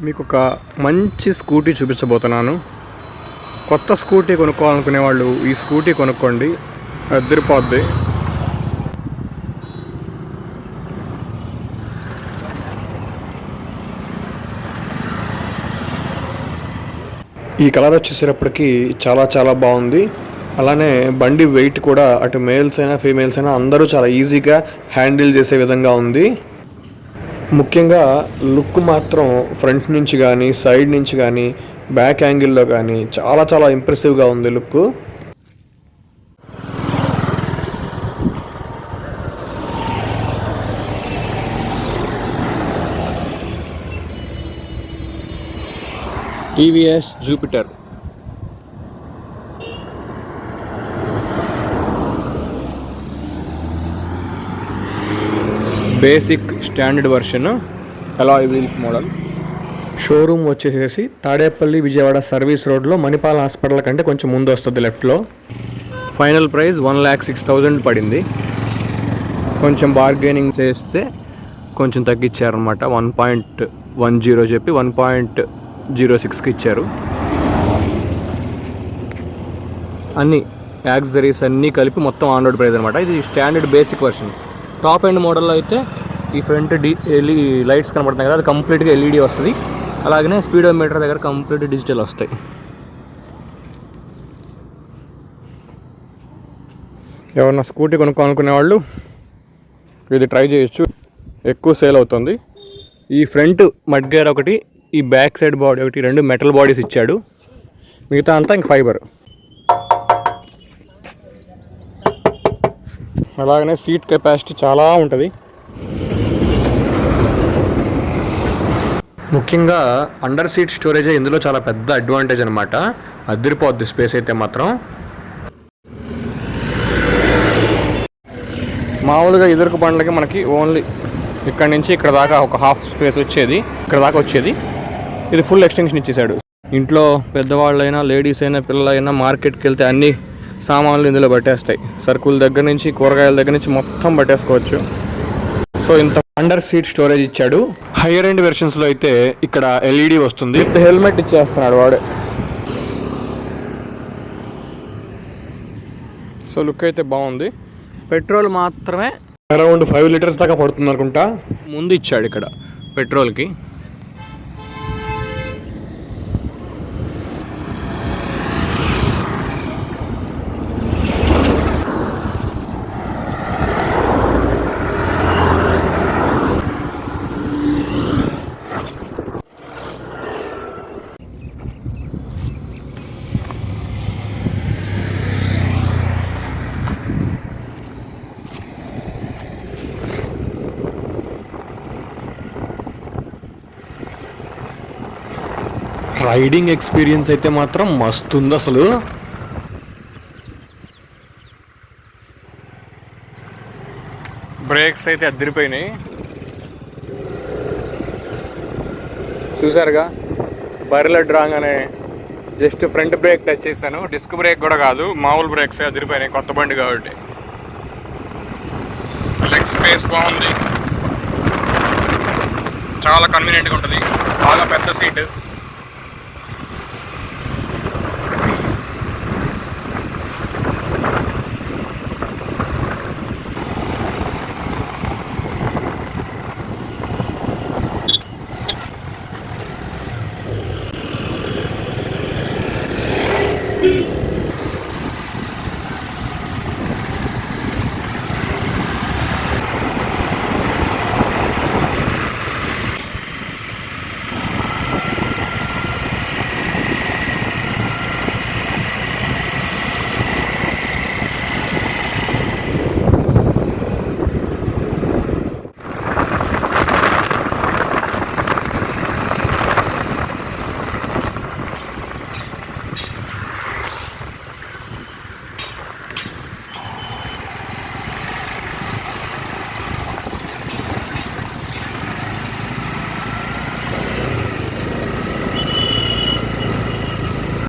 మీకు ఒక మంచి స్కూటీ చూపించబోతున్నాను. కొత్త స్కూటీ కొనుక్కోవాలనుకునే వాళ్ళు ఈ స్కూటీ కొనుక్కోండి, అదిరిపోద్ది. ఈ కలర్ వచ్చేసేటప్పటికి చాలా బాగుంది. అలానే బండి వెయిట్ కూడా అటు మేల్స్ అయినా ఫీమేల్స్ అయినా అందరూ చాలా ఈజీగా హ్యాండిల్ చేసే విధంగా ఉంది. ముఖ్యంగా లుక్ మాత్రం ఫ్రంట్ నుంచి కానీ సైడ్ నుంచి కానీ బ్యాక్ యాంగిల్లో కానీ చాలా ఇంప్రెసివ్గా ఉంది look. TVS Jupiter basic standard version alloy wheels model. Showroom వచ్చేసేసి తాడేపల్లి విజయవాడ సర్వీస్ రోడ్లో మణిపాల్ హాస్పిటల్ కంటే కొంచెం ముందు వస్తుంది లెఫ్ట్లో. ఫైనల్ ప్రైస్ 1,06,000 పడింది. కొంచెం బార్గెనింగ్ చేస్తే కొంచెం తగ్గించారనమాట. 1.10 చెప్పి 1.06కి ఇచ్చారు. అన్నీ యాక్సరీస్ అన్నీ కలిపి మొత్తం ఆన్ రోడ్ ప్రైస్ అనమాట. ఇది standard basic version. Top end మోడల్లో అయితే ఈ ఫ్రంట్ లైట్స్ కనబడుతున్నాయి కదా, అది కంప్లీట్గా ఎల్ఈడి వస్తుంది. అలాగనే స్పీడోమీటర్ దగ్గర కంప్లీట్ డిజిటల్ వస్తాయి. ఎవరన్నా స్కూటీ కొనుక్కోవాలనుకునే వాళ్ళు ఇది ట్రై చేయొచ్చు, ఎక్కువ సేల్ అవుతుంది. ఈ ఫ్రంట్ మడ్ గేర్ ఒకటి, ఈ బ్యాక్ సైడ్ బాడీ ఒకటి, 2 మెటల్ బాడీస్ ఇచ్చాడు. మిగతా అంతా ఇంక ఫైబర్. అలాగనే సీట్ కెపాసిటీ చాలా ఉంటుంది. ముఖ్యంగా అండర్ సీట్ స్టోరేజ్ ఇందులో చాలా పెద్ద అడ్వాంటేజ్ అనమాట. అదిరిపోద్ది స్పేస్ అయితే మాత్రం. మామూలుగా ఎదురుకు బండ్లకి మనకి ఓన్లీ ఇక్కడ నుంచి ఇక్కడ దాకా ఒక హాఫ్ స్పేస్ వచ్చేది, ఇక్కడ దాకా వచ్చేది. ఇది ఫుల్ ఎక్స్టెన్షన్ ఇచ్చేసాడు. ఇంట్లో పెద్దవాళ్ళైనా లేడీస్ అయినా పిల్లలైనా మార్కెట్కి వెళ్తే అన్ని సామాన్లు ఇందులో పట్టేస్తాయి. సరుకుల దగ్గర నుంచి కూరగాయల దగ్గర నుంచి మొత్తం పట్టేసుకోవచ్చు. సో ఇంత అండర్ సీట్ స్టోరేజ్ ఇచ్చాడు. హైయర్ ఎండ్ వెర్షన్స్లో అయితే ఇక్కడ ఎల్ఈడి వస్తుంది. హెల్మెట్ ఇచ్చేస్తున్నాడు వాడే. సో లుక్ అయితే బాగుంది. పెట్రోల్ మాత్రమే అరౌండ్ 5 లీటర్స్ దాకా పడుతుంది అనుకుంటా. ముందు ఇచ్చాడు ఇక్కడ పెట్రోల్కి. రైడింగ్ ఎక్స్పీరియన్స్ అయితే మాత్రం మస్తు ఉంది అసలు. బ్రేక్స్ అయితే అదిరిపోయినాయి. చూసారుగా, బర్రెల డ్రాంగ్ జస్ట్ ఫ్రంట్ బ్రేక్ టచ్ చేశాను. డిస్క్ బ్రేక్ కూడా కాదు, మామూలు బ్రేక్స్ అదిరిపోయినాయి కొత్త బండి కాబట్టి. లెగ్ స్పేస్ బాగుంది, చాలా కన్వీనియంట్గా ఉంటుంది. బాగా పెద్ద సీటు.